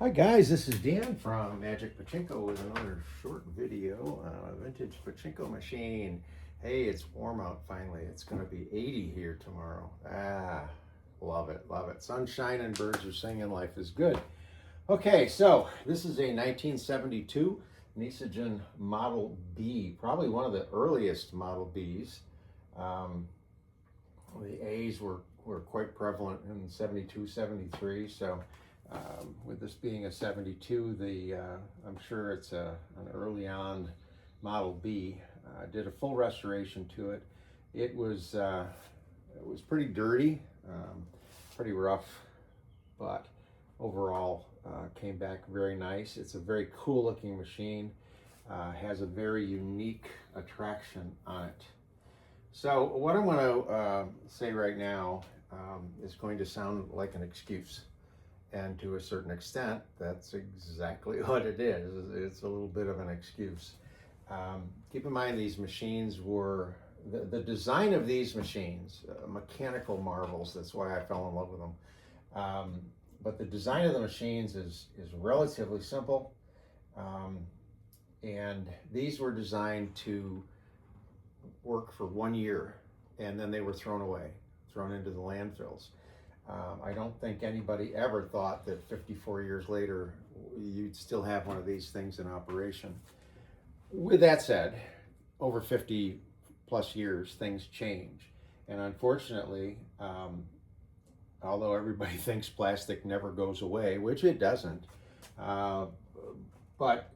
Hi guys, this is Dan from Magic Pachinko with another short video on a vintage pachinko machine. Hey, it's warm out finally. It's going to be 80 here tomorrow. Love it, love it. Sunshine and birds are singing, life is good. Okay, so this is a 1972 Nishijin Model B, probably one of the earliest Model Bs. The A's were quite prevalent in 72, 73, so with this being a 72, I'm sure it's an early on Model B. Did a full restoration to it. It was pretty dirty, pretty rough, but overall came back very nice. It's a very cool looking machine. Has a very unique attraction on it. So what I'm going to say right now is going to sound like an excuse. And to a certain extent, that's exactly what it is. It's a little bit of an excuse. Keep in mind, these machines were, the design of these machines, mechanical marvels, that's why I fell in love with them. But the design of the machines is relatively simple. And these were designed to work for 1 year, and then they were thrown away, thrown into the landfills. I don't think anybody ever thought that 54 years later you'd still have one of these things in operation. With that said, over 50 plus years things change, and unfortunately, although everybody thinks plastic never goes away, which it doesn't, but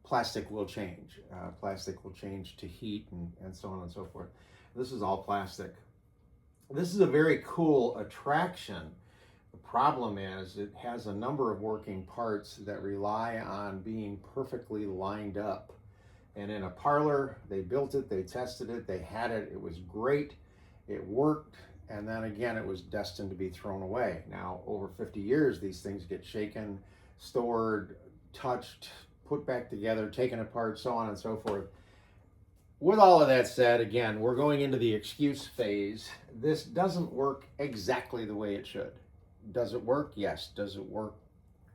plastic will change. Plastic will change to heat and so on and so forth. This is all plastic. This is a very cool attraction. The problem is it has a number of working parts that rely on being perfectly lined up. And in a parlor, they built it, they tested it, they had it, it was great, it worked, and then again, it was destined to be thrown away. Now, over 50 years, these things get shaken, stored, touched, put back together, taken apart, so on and so forth. With all of that said, again, we're going into the excuse phase. This doesn't work exactly the way it should. Does it work? Yes. Does it work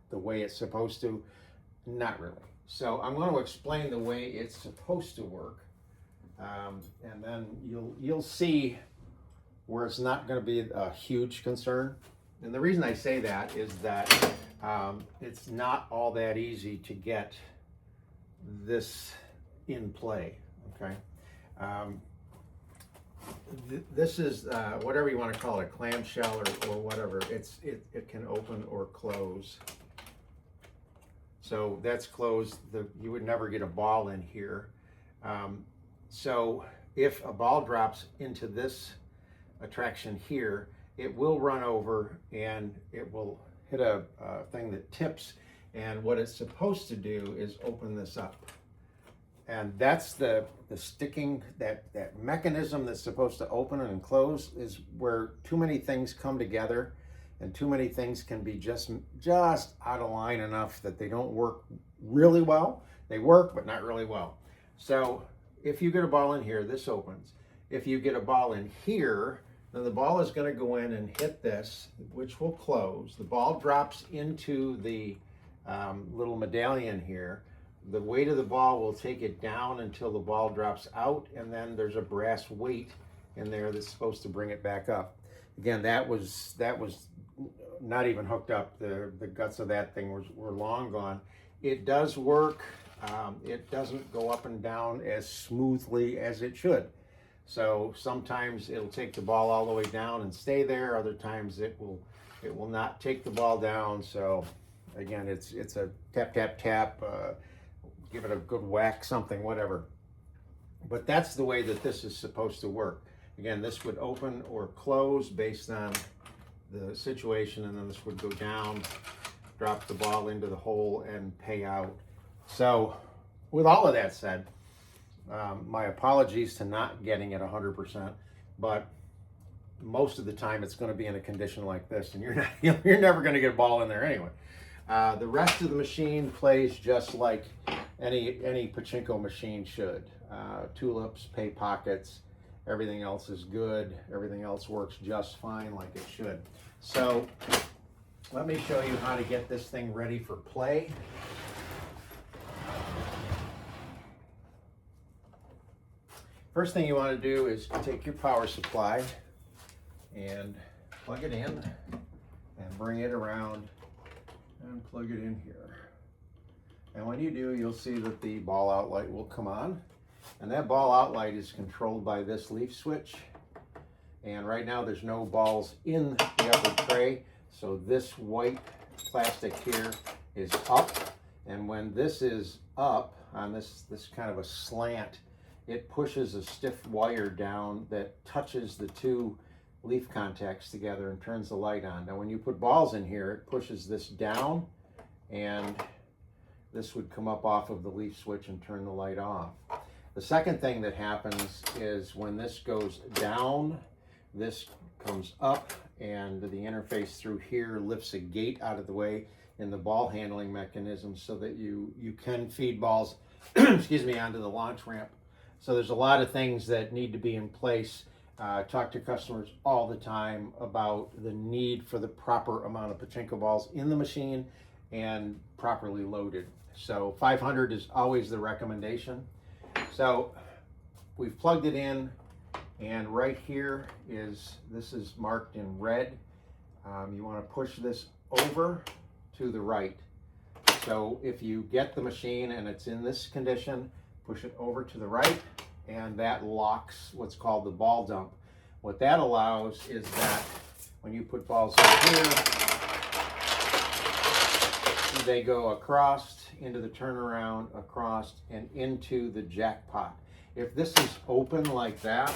the way it's supposed to? Not really. So I'm going to explain the way it's supposed to work, and then you'll see where it's not going to be a huge concern. And the reason I say that is that it's not all that easy to get this in play. Okay, this is whatever you want to call it, clamshell or whatever. It can open or close. So that's closed. You would never get a ball in here. So if a ball drops into this attraction here, it will run over and it will hit a thing that tips. And what it's supposed to do is open this up. And that's the sticking, that mechanism that's supposed to open and close is where too many things come together, and too many things can be just out of line enough that they don't work really well. They work, but not really well. So if you get a ball in here, this opens. If you get a ball in here, then the ball is going to go in and hit this, which will close. The ball drops into the little medallion here. The weight of the ball will take it down until the ball drops out, and then there's a brass weight in there that's supposed to bring it back up. Again, that was not even hooked up. The guts of that thing were long gone. It does work. It doesn't go up and down as smoothly as it should. So sometimes it'll take the ball all the way down and stay there. Other times it will not take the ball down. So again, it's a tap, tap, tap. Give it a good whack, something, whatever. But that's the way that this is supposed to work. Again, this would open or close based on the situation, and then this would go down, drop the ball into the hole, and pay out. So with all of that said, my apologies to not getting it 100%, but most of the time it's going to be in a condition like this, and you're never going to get a ball in there anyway. The rest of the machine plays just like any pachinko machine should. Tulips, pay pockets, everything else is good. Everything else works just fine like it should. So let me show you how to get this thing ready for play. First thing you want to do is take your power supply and plug it in and bring it around and plug it in here. And when you do, you'll see that the ball out light will come on. And that ball out light is controlled by this leaf switch. And right now there's no balls in the upper tray. So this white plastic here is up. And when this is up on this kind of a slant, it pushes a stiff wire down that touches the two leaf contacts together and turns the light on. Now when you put balls in here, it pushes this down and this would come up off of the leaf switch and turn the light off. The second thing that happens is when this goes down, this comes up and the interface through here lifts a gate out of the way in the ball handling mechanism so that you can feed balls excuse me, onto the launch ramp. So there's a lot of things that need to be in place. Talk to customers all the time about the need for the proper amount of pachinko balls in the machine and properly loaded. So 500 is always the recommendation. So we've plugged it in, and right here this is marked in red. You want to push this over to the right. So if you get the machine and it's in this condition, push it over to the right, and that locks what's called the ball dump. What that allows is that when you put balls in here, they go across into the turnaround, across, and into the jackpot. If this is open like that,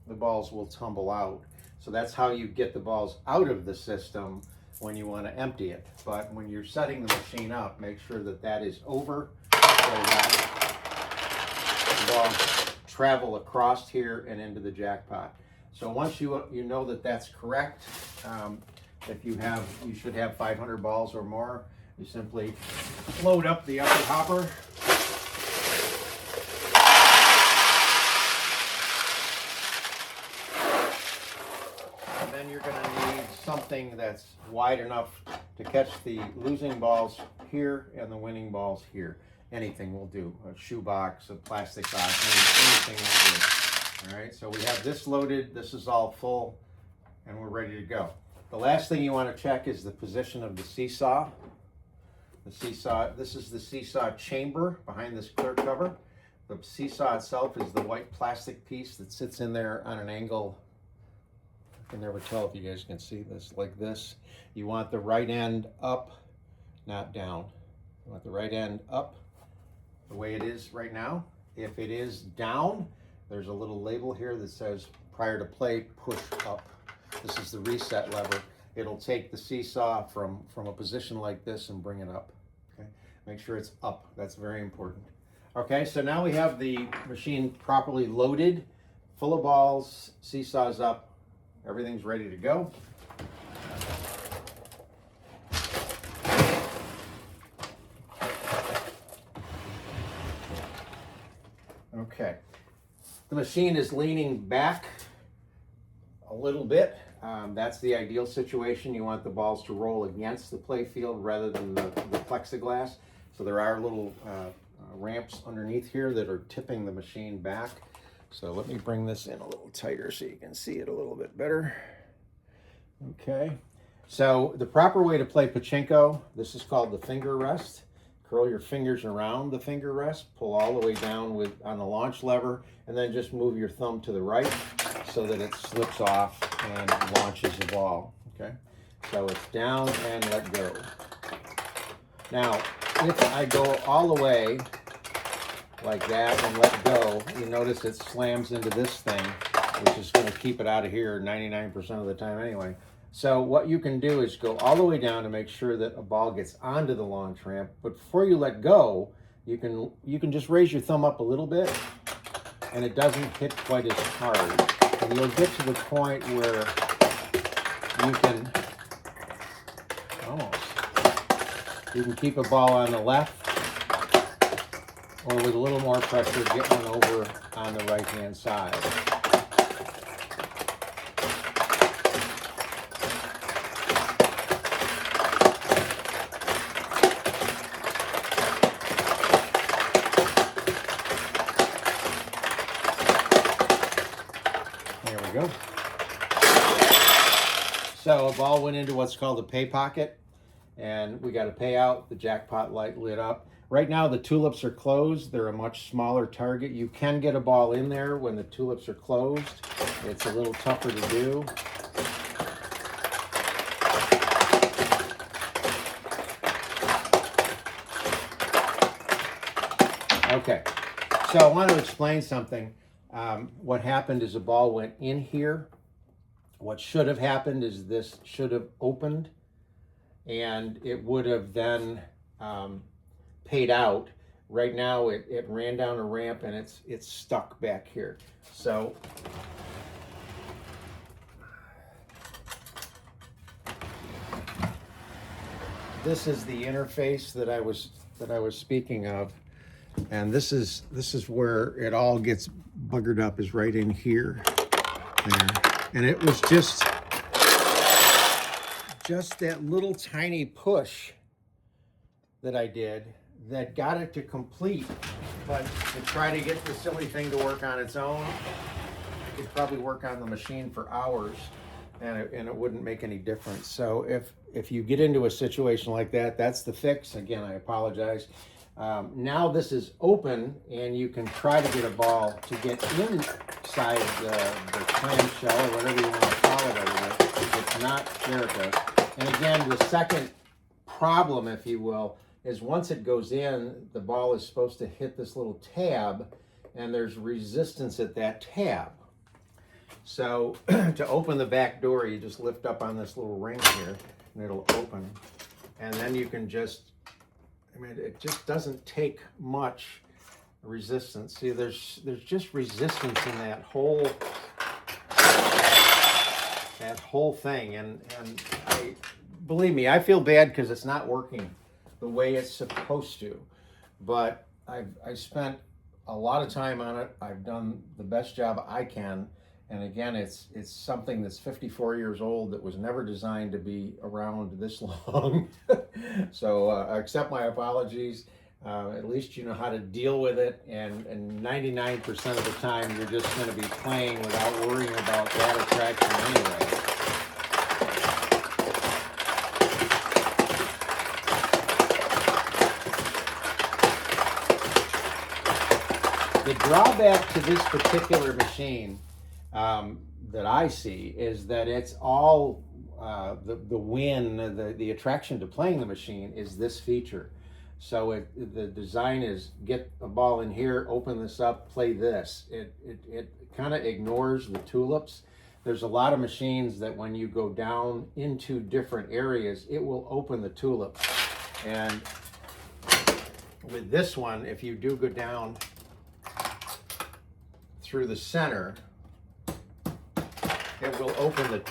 the balls will tumble out. So that's how you get the balls out of the system when you want to empty it. But when you're setting the machine up, make sure that that is over so that the balls travel across here and into the jackpot. So once you know that that's correct, if you should have 500 balls or more, you simply load up the upper hopper. And then you're going to need something that's wide enough to catch the losing balls here and the winning balls here. Anything will do. A shoebox, a plastic box, anything will do. All right, so we have this loaded, this is all full, and we're ready to go. The last thing you want to check is the position of the seesaw. The seesaw, this is the seesaw chamber behind this clear cover. The seesaw itself is the white plastic piece that sits in there on an angle. I can never tell if you guys can see this, like this. You want the right end up, not down. You want the right end up the way it is right now. If it is down, there's a little label here that says prior to play, push up. This is the reset lever. It'll take the seesaw from a position like this and bring it up. Okay, make sure it's up. That's very important. Okay, so now we have the machine properly loaded, full of balls, seesaw's up, everything's ready to go. Okay. The machine is leaning back a little bit. That's the ideal situation. You want the balls to roll against the play field rather than the plexiglass. So there are little ramps underneath here that are tipping the machine back. So let me bring this in a little tighter so you can see it a little bit better. Okay. So the proper way to play pachinko, this is called the finger rest. Curl your fingers around the finger rest, pull all the way down on the launch lever, and then just move your thumb to the right so that it slips off and launches the ball. Okay, so it's down and let go. Now, if I go all the way like that and let go, you notice it slams into this thing, which is going to keep it out of here 99% of the time anyway. So what you can do is go all the way down to make sure that a ball gets onto the launch ramp. But before you let go, you can just raise your thumb up a little bit, and it doesn't hit quite as hard. And you'll get to the point where you can keep a ball on the left or with a little more pressure, get one over on the right-hand side. There we go. So a ball went into what's called a pay pocket, and we got a payout. The jackpot light lit up. Right now the tulips are closed. They're a much smaller target. You can get a ball in there when the tulips are closed. It's a little tougher to do. Okay, so I want to explain something. What happened is a ball went in here. What should have happened is this should have opened, and it would have then paid out. Right now it ran down a ramp and it's stuck back here. So this is the interface that I was speaking of, and this is where it all gets buggered up, is right in here, there. And it was just that little tiny push that I did that got it to complete. But to try to get the silly thing to work on its own, I could probably work on the machine for hours and it wouldn't make any difference. So if you get into a situation like that, that's the fix. Again, I apologize. Now this is open, and you can try to get a ball to get inside the clamshell, or whatever you want to call it over there. It's not there. And again, the second problem, if you will, is once it goes in, the ball is supposed to hit this little tab, and there's resistance at that tab. So to open the back door, you just lift up on this little ring here, and it'll open. And then you can just, I mean, it just doesn't take much resistance. See, there's just resistance in that whole thing, and believe me, I feel bad because it's not working the way it's supposed to. But I spent a lot of time on it. I've done the best job I can. And again, it's something that's 54 years old that was never designed to be around this long. So accept my apologies. At least you know how to deal with it. And 99% of the time, you're just going to be playing without worrying about that attraction anyway. The drawback to this particular machine that I see is that it's all the win, the attraction to playing the machine is this feature. So the design is get a ball in here, open this up, play this. It kind of ignores the tulips. There's a lot of machines that when you go down into different areas, it will open the tulips. And with this one, if you do go down through the center, it will open the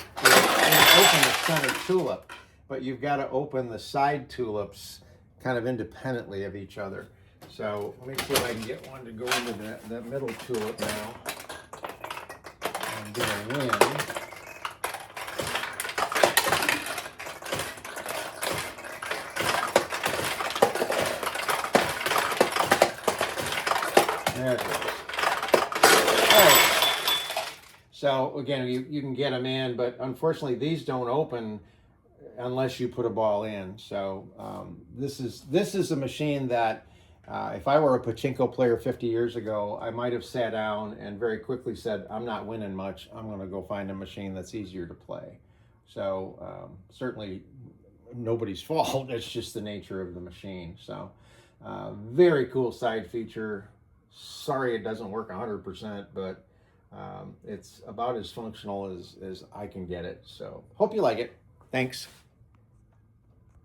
center tulip, but you've got to open the side tulips kind of independently of each other. So let me see if I can get one to go into that middle tulip now and get a win. There it goes. So again, you can get them in, but unfortunately these don't open unless you put a ball in. So this is a machine that if I were a pachinko player 50 years ago, I might have sat down and very quickly said, I'm not winning much. I'm going to go find a machine that's easier to play. So certainly nobody's fault. It's just the nature of the machine. So very cool side feature. Sorry it doesn't work 100%, but it's about as functional as I can get it. So hope you like it. Thanks.